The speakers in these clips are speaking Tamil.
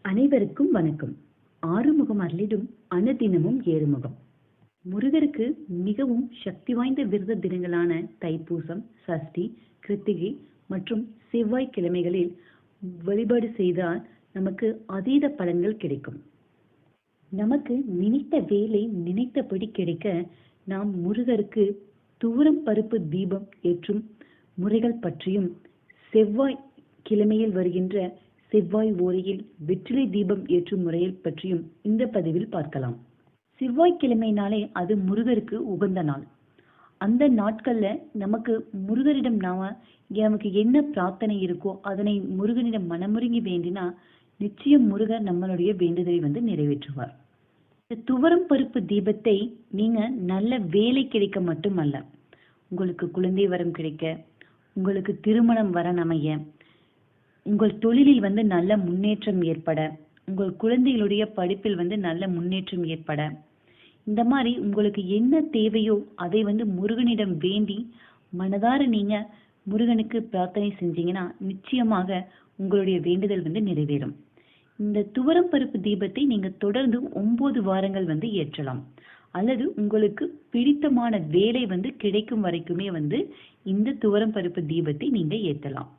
அனைவருக்கும் வணக்கம். ஆறுமுகம் அருளிடும் அனுதினமும் ஏறுமுகம். முருகருக்கு மிகவும் சக்தி வாய்ந்த விரத தினங்களான தைப்பூசம், சஷ்டி, கிருத்திகை மற்றும் செவ்வாய் கிழமைகளில் வழிபாடு செய்தால் நமக்கு அதீத பலன்கள் கிடைக்கும். நமக்கு நினைத்த வேலை நினைத்தபடி கிடைக்க நாம் முருகருக்கு தூரம் பருப்பு தீபம் ஏற்றும் முறைகள் பற்றியும், செவ்வாய் கிழமையில் வருகின்ற செவ்வாய் ஓரையில் வெற்றிலை தீபம் ஏற்றும் முறையை பற்றியும் இந்த பதிவில் பார்க்கலாம். செவ்வாய்க்கிழமைனாலே அது முருகருக்கு உகந்த நாள். அந்த நாட்கள்ல நமக்கு முருகரிடம் நமக்கு என்ன பிரார்த்தனை இருக்கோ அதனை முருகனிடம் மனமுருகி வேண்டினா நிச்சயம் முருகர் நம்மளுடைய வேண்டுதலை நிறைவேற்றுவார். இந்த துவரம் பருப்பு தீபத்தை நீங்க நல்ல வேலை கிடைக்க மட்டுமல்ல, உங்களுக்கு குழந்தை வரம் கிடைக்க, உங்களுக்கு திருமணம் வரன் அமைய, உங்கள் தொழிலில் நல்ல முன்னேற்றம் ஏற்பட, உங்கள் குழந்தைகளுடைய படிப்பில் நல்ல முன்னேற்றம் ஏற்பட, இந்த மாதிரி உங்களுக்கு என்ன தேவையோ அதை முருகனிடம் வேண்டி மனதார நீங்க முருகனுக்கு பிரார்த்தனை செஞ்சீங்கன்னா நிச்சயமாக உங்களுடைய வேண்டுதல் நிறைவேறும். இந்த துவரம் பருப்பு தீபத்தை நீங்க தொடர்ந்து 9 வாரங்கள் ஏற்றலாம். அல்லது உங்களுக்கு பிடித்தமான வேலை கிடைக்கும் வரைக்குமே இந்த துவரம் பருப்பு தீபத்தை நீங்க ஏற்றலாம்.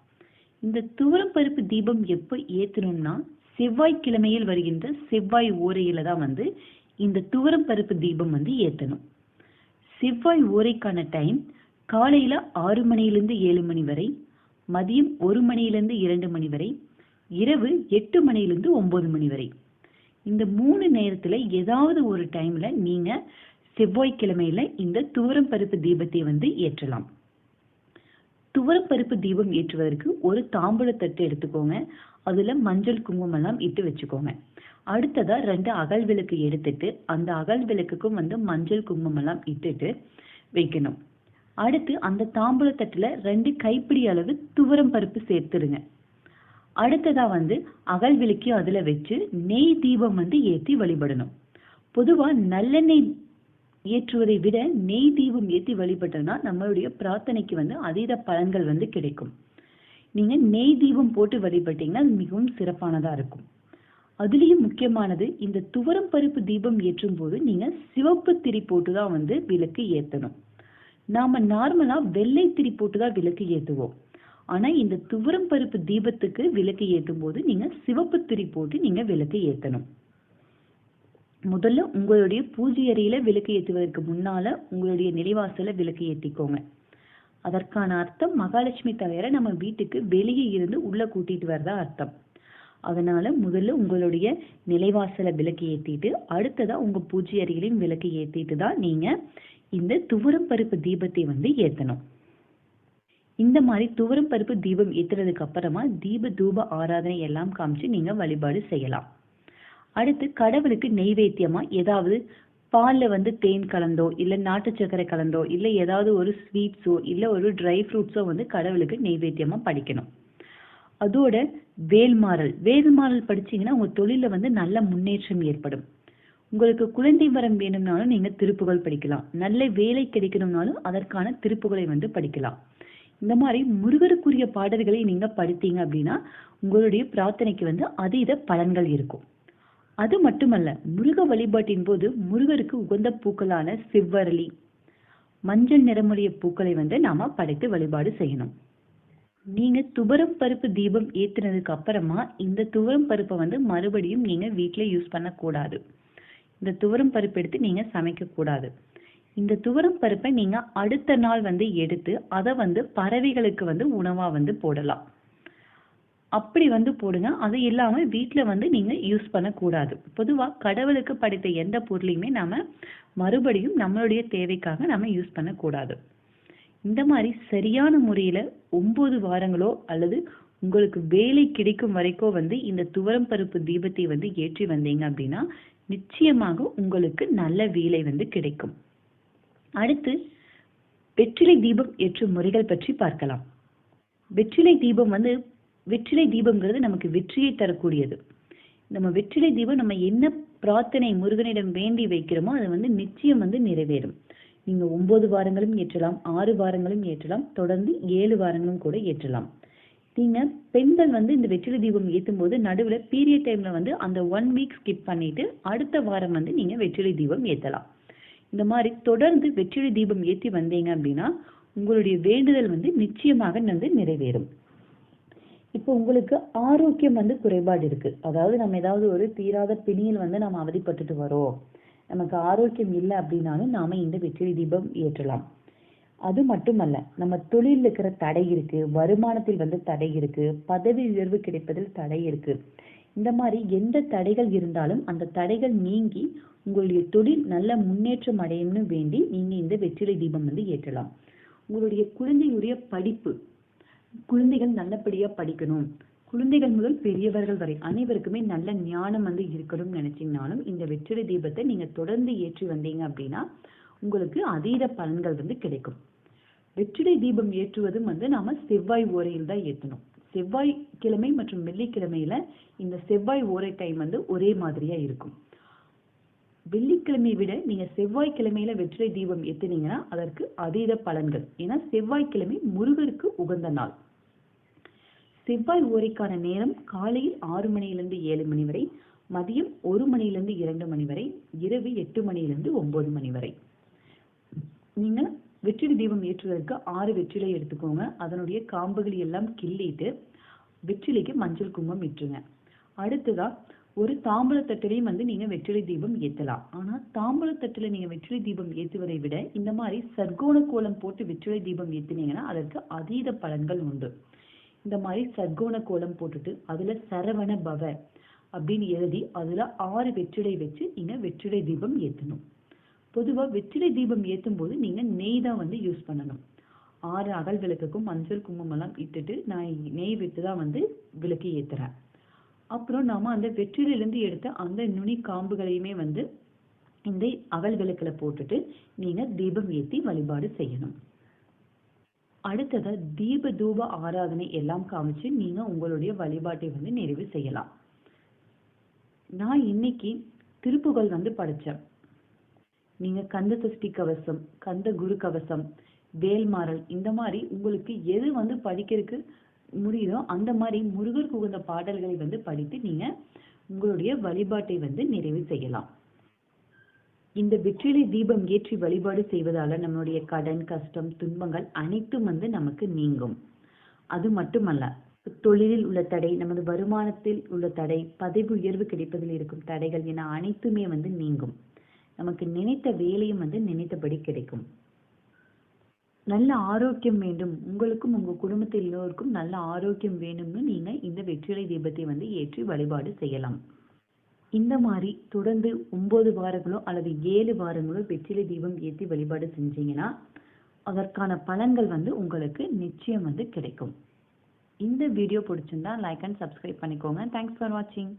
இந்த துவரம் பருப்பு தீபம் எப்ப ஏத்தணும்னா செவ்வாய்க்கிழமையில் வருகின்ற செவ்வாய் ஓரையில தான் இந்த துவரம் பருப்பு தீபம் ஏத்தணும். செவ்வாய் ஓரைக்கான டைம் காலையில 6 மணியிலிருந்து 7 மணி வரை, மதியம் 1 மணியிலிருந்து 2 மணி வரை, இரவு 8 மணியிலிருந்து 9 மணி வரை. இந்த 3 நேரத்துல ஏதாவது ஒரு டைம்ல நீங்க செவ்வாய்க்கிழமையில இந்த துவரம் பருப்பு தீபத்தை ஏற்றலாம். துவரம் பருப்பு தீபம் ஏற்றுவதற்கு ஒரு தாம்பூல தட்டு எடுத்துக்கோங்க. அதுல மஞ்சள் குங்குமம் எல்லாம் இட்டு வச்சுக்கோங்க. அடுத்ததா 2 அகல் விளக்கு எடுத்துட்டு அந்த அகல் விளக்குக்கும் மஞ்சள் குங்குமம் எல்லாம் இட்டுட்டு வைக்கணும். அடுத்து அந்த தாம்பூல தட்டுல 2 கைப்பிடி அளவு துவரம் பருப்பு சேர்த்துருங்க. அடுத்ததா அகல் விளக்கி அதுல வச்சு நெய் தீபம் ஏற்றி வழிபடணும். பொதுவா நல்லெண்ணெய் ஏற்றுவதை விட நெய் தீபம் ஏற்றி வழிபட்டோம்னா நம்மளுடைய பிரார்த்தனைக்கு அதீத பலன்கள் கிடைக்கும். நீங்க நெய் தீபம் போட்டு வழிபட்டீங்கன்னா அது மிகவும் சிறப்பானதா இருக்கும். அதுலயும் முக்கியமானது, இந்த துவரம் பருப்பு தீபம் ஏற்றும் போது நீங்க சிவப்பு திரி போட்டுதான் விளக்கு ஏத்தணும். நாம நார்மலா வெள்ளை திரி போட்டுதான் விளக்கு ஏத்துவோம். ஆனா இந்த துவரம் பருப்பு தீபத்துக்கு விளக்கு ஏற்றும் போது நீங்க சிவப்பு திரி போட்டு நீங்க விளக்கு ஏத்தணும். முதல்ல உங்களுடைய பூஜை அறையில விளக்கு ஏற்றுவதற்கு முன்னால உங்களுடைய நிலைவாசல விளக்கு ஏற்றிக்கோங்க. அதற்கான அர்த்தம் மகாலட்சுமி தவிர நம்ம வீட்டுக்கு வெளியே இருந்து உள்ள கூட்டிட்டு வரதா அர்த்தம். அதனால முதல்ல உங்களுடைய நிலைவாசல விளக்கு ஏற்றிட்டு அடுத்ததா உங்க பூஜை அறையிலையும் விளக்கு ஏற்றிட்டு தான் நீங்க இந்த துவரம் பருப்பு தீபத்தை ஏத்தணும். இந்த மாதிரி துவரம் பருப்பு தீபம் ஏத்துறதுக்கு அப்புறமா தீப தூப ஆராதனை எல்லாம் காமிச்சு நீங்க வழிபாடு செய்யலாம். அடுத்து கடவுளுக்கு நெய்வேத்தியமா ஏதாவது பால்ல தேன் கலந்தோ இல்ல நாட்டு சர்க்கரை கலந்தோ இல்ல ஏதாவது ஒரு ஸ்வீட்ஸோ இல்ல ஒரு ட்ரை ஃப்ரூட்ஸோ கடவுளுக்கு நெய்வேத்தியமா படிக்கணும். அதோட வேல்மாறல் படிச்சீங்கன்னா உங்க தொழில நல்ல முன்னேற்றம் ஏற்படும். உங்களுக்கு குழந்தை வரம் வேணும்னாலும் நீங்க திருப்புகள் படிக்கலாம். நல்ல வேலை கிடைக்கணும்னாலும் அதற்கான திருப்புகளை படிக்கலாம். இந்த மாதிரி முருகருக்குரிய பாடல்களை நீங்க படித்தீங்க அப்படின்னா உங்களுடைய பிரார்த்தனைக்கு அதீத பலன்கள் இருக்கும். அது மட்டுமல்ல, முருக வழிபாட்டின் போது முருகருக்கு உகந்த பூக்களான செவ்வரளி, மஞ்சள் நிறமுடைய பூக்களை நாம படைத்து வழிபாடு செய்யணும். நீங்க துவரம் பருப்பு தீபம் ஏற்றினதுக்கு அப்புறமா இந்த துவரம் பருப்பை மறுபடியும் நீங்க வீட்டுல யூஸ் பண்ண கூடாது. இந்த துவரம் பருப்பு எடுத்து நீங்க சமைக்க கூடாது. இந்த துவரம் பருப்பை நீங்க அடுத்த நாள் எடுத்து அதை பறவைகளுக்கு உணவா போடலாம். அப்படி போடுங்க. அது இல்லாம வீட்டுல நீங்க யூஸ் பண்ண கூடாது. பொதுவா கடவுளுக்கு படைத்த எந்த பொருளையுமே நாம மறுபடியும் நம்மளுடைய தேவைக்காக நாம யூஸ் பண்ண கூடாது. இந்த மாதிரி சரியான முறையில 9 வாரங்களோ அல்லது உங்களுக்கு வேலை கிடைக்கும் வரைக்கோ இந்த துவரம் பருப்பு தீபத்தை ஏற்றி வந்தீங்க அப்படின்னா நிச்சயமாக உங்களுக்கு நல்ல வேலை கிடைக்கும். அடுத்து வெற்றிலை தீபம் ஏற்றும் முறைகள் பற்றி பார்க்கலாம். வெற்றிலை தீபம்ங்கிறது நமக்கு வெற்றியை தரக்கூடியது. நம்ம வெற்றிலை தீபம் நம்ம என்ன பிரார்த்தனை முருகனிடம் வேண்டி வைக்கிறோமோ அது நிச்சயம் நிறைவேறும். நீங்க 9 வாரங்களும் ஏற்றலாம், 6 வாரங்களும் ஏற்றலாம், தொடர்ந்து 7 வாரங்களும் கூட ஏற்றலாம். நீங்க பெண்கள் வந்து இந்த வெற்றிலை தீபம் ஏற்றும் போது நடுவில் பீரியட் டைம்ல வந்து அந்த 1 வீக் ஸ்கிப் பண்ணிட்டு அடுத்த வாரம் வந்து நீங்க வெற்றிலை தீபம் ஏற்றலாம். இந்த மாதிரி தொடர்ந்து வெற்றிலை தீபம் ஏற்றி வந்தீங்க அப்படின்னா உங்களுடைய வேண்டுதல் வந்து நிச்சயமாக வந்து நிறைவேறும். இப்போ உங்களுக்கு ஆரோக்கியம் வந்து குறைபாடு இருக்கு, அதாவது நம்ம ஏதாவது ஒரு தீராத பிணியில் வந்து நம்ம அவதிப்பட்டுட்டு வரோம், நமக்கு ஆரோக்கியம் இல்லை அப்படின்னாலும் நாம இந்த வெற்றிலை தீபம் ஏற்றலாம். அது மட்டுமல்ல, நம்ம தொழில் இருக்கிற தடை இருக்கு, வருமானத்தில் வந்து தடை இருக்கு, பதவி உயர்வு கிடைப்பதில் தடை இருக்கு, இந்த மாதிரி எந்த தடைகள் இருந்தாலும் அந்த தடைகள் நீங்கி உங்களுடைய தொழில் நல்ல முன்னேற்றம் அடையும்னு வேண்டி நீங்க இந்த வெற்றிலை தீபம் வந்து ஏற்றலாம். உங்களுடைய குழந்தையுடைய படிப்பு, குழந்தைகள் நல்லபடியா படிக்கணும், குழந்தைகள் முதல் பெரியவர்கள் வரை அனைவருக்குமே நல்ல ஞானம் வந்து இருக்கணும்னு நினைச்சீங்கனாலும் இந்த வெற்றிலை தீபத்தை நீங்க தொடர்ந்து ஏற்றி வந்தீங்க அப்படின்னா உங்களுக்கு அதீத பலன்கள் வந்து கிடைக்கும். வெற்றிலை தீபம் ஏற்றுவதும் வந்து நாம செவ்வாய் ஓரையில் தான் ஏற்றணும். செவ்வாய்க்கிழமை மற்றும் வெள்ளிக்கிழமையில இந்த செவ்வாய் ஓரை டைம் வந்து ஒரே மாதிரியா இருக்கும். வெள்ளிக்கிழமையை விட நீங்க செவ்வாய்க்கிழமையில வெற்றிலை தீபம் ஏற்றினீங்கன்னா அதற்கு அதீத பலன்கள். ஏன்னா செவ்வாய்க்கிழமை முருகருக்கு உகந்த நாள். செவ்வாய் ஓரைக்கான நேரம் காலையில் 6 மணியிலிருந்து 7 மணி வரை, மதியம் 1 மணியிலிருந்து 2 மணி வரை, இரவு 8 மணியிலிருந்து 9 மணி வரை. நீங்க வெற்றிலை தீபம் ஏற்றுவதற்கு 6 வெற்றிலை எடுத்துக்கோங்க. அதனுடைய காம்புகளை எல்லாம் கிள்ளிட்டு வெற்றிலைக்கு மஞ்சள் குங்குமம் இட்டுருங்க. அடுத்ததா ஒரு தாம்பூலத்தட்டிலையும் வந்து நீங்க வெற்றிலை தீபம் ஏற்றலாம். ஆனா தாம்பூலத்தட்டில நீங்க வெற்றிலை தீபம் ஏற்றுவதை விட இந்த மாதிரி சர்க்கோண கோலம் போட்டு வெற்றிலை தீபம் ஏற்றினீங்கன்னா அதற்கு அதீத பலன்கள் உண்டு. இந்த மாதிரி சர்க்கோண கோலம் போட்டுட்டு அதுல சரவண பவ அப்படின்னு எழுதி அதுல 6 வெற்றிலை வச்சு நீங்க வெற்றிலை தீபம் ஏற்றணும். பொதுவா வெற்றிலை தீபம் ஏற்றும் போது நீங்க நெய் தான் வந்து யூஸ் பண்ணணும். 6 அகல் விளக்குக்கும் மஞ்சள் குங்குமம் எல்லாம் இட்டுட்டு நான் நெய் விட்டு தான் வந்து விளக்கு ஏத்துறேன். அப்புறம் நாம அந்த வெற்றிலையிலிருந்து எடுத்த அந்த நுனி காம்புகளையுமே வந்து இந்த அகல் விளக்குல போட்டுட்டு நீங்க தீபம் ஏற்றி வழிபாடு செய்யணும். அடுத்ததா தீப தூப ஆராதனை எல்லாம் காமிச்சு நீங்க உங்களுடைய வழிபாட்டை வந்து நிறைவு செய்யலாம். நான் இன்னைக்கு திருப்புகழ் வந்து படிச்சேன். நீங்க கந்த சஷ்டி கவசம், கந்த குரு கவசம், வேல்மாறல் இந்த மாதிரி உங்களுக்கு எது வந்து படிக்கிறதுக்கு முடியுதோ அந்த மாதிரி முருகருக்கு உகந்த பாடல்களை வந்து படித்து நீங்க உங்களுடைய வழிபாட்டை வந்து நிறைவு செய்யலாம். இந்த வெற்றிலை தீபம் ஏற்றி வழிபாடு செய்வதால நம்மளுடைய கடன், கஷ்டம், துன்பங்கள் அனைத்தும் வந்து நமக்கு நீங்கும். அது மட்டுமல்ல, தொழிலில் உள்ள தடை, நமது வருமானத்தில் உள்ள தடை, பதவி உயர்வு கிடைப்பதில் இருக்கும் தடைகள் என அனைத்துமே வந்து நீங்கும். நமக்கு நினைத்த வேலையும் வந்து நினைத்தபடி கிடைக்கும். நல்ல ஆரோக்கியம் வேண்டும், உங்களுக்கும் உங்க குடும்பத்தில் எல்லோருக்கும் நல்ல ஆரோக்கியம் வேணும்னு நீங்க இந்த வெற்றிலை தீபத்தை வந்து ஏற்றி வழிபாடு செய்யலாம். இந்த மாதிரி தொடர்ந்து 9 வாரங்களோ அல்லது 7 வாரங்களோ வெற்றிலை தீபம் ஏற்றி வழிபாடு செஞ்சீங்கன்னா அதற்கான பலன்கள் வந்து உங்களுக்கு நிச்சயம் வந்து கிடைக்கும். இந்த வீடியோ பிடிச்சிருந்தா லைக் அண்ட் சப்ஸ்கிரைப் பண்ணிக்கோங்க. தேங்க்ஸ் ஃபார் வாட்சிங்.